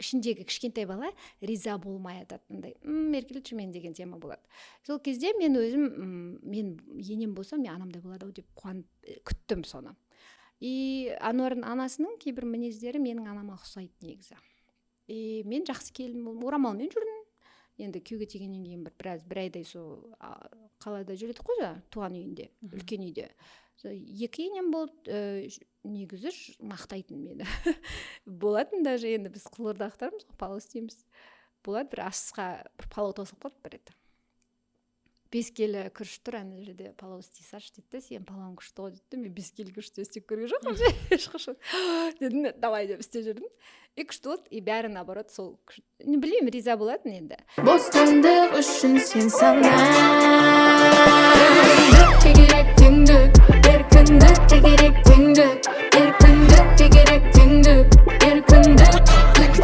ішіндегі кішкентай бала риза болмай ататындай еркелеші мен деген тема болады. Сол кезде мен өзім мен енем болса мен анамдай болады ау деп қуанып күттім соны. И Ануардың анасының кейбір мінездері менің анама ұқсайды негізі. Мен жақсы келін болдым, орамалмен жүрдім. Енді күйеуге тигеннен кейін бір айдай сол қалада жүрдік қой да, туған үйінде, үлкен үйде. Екі енем болды, негізі мақтайтын мені. Болатын даже енді біз Қызылордақтармыз, палау істейміз. Болады бір асқа бір палау тосып қалды бір рет. 5 келі күріш тұр, ана жерде палау істей салшы дейді, сен палауың күшті ғой дейді. Мен 5 келі күрішті істеп көрген жоқпын. Ешқашан. Дедім, давай деп істеп жүрдім. Күшті болды, и бәрі наоборот сол не білеймін, риза болатын енді. Бостандық үшін сен сана. Керек теңдік, еркіндік керек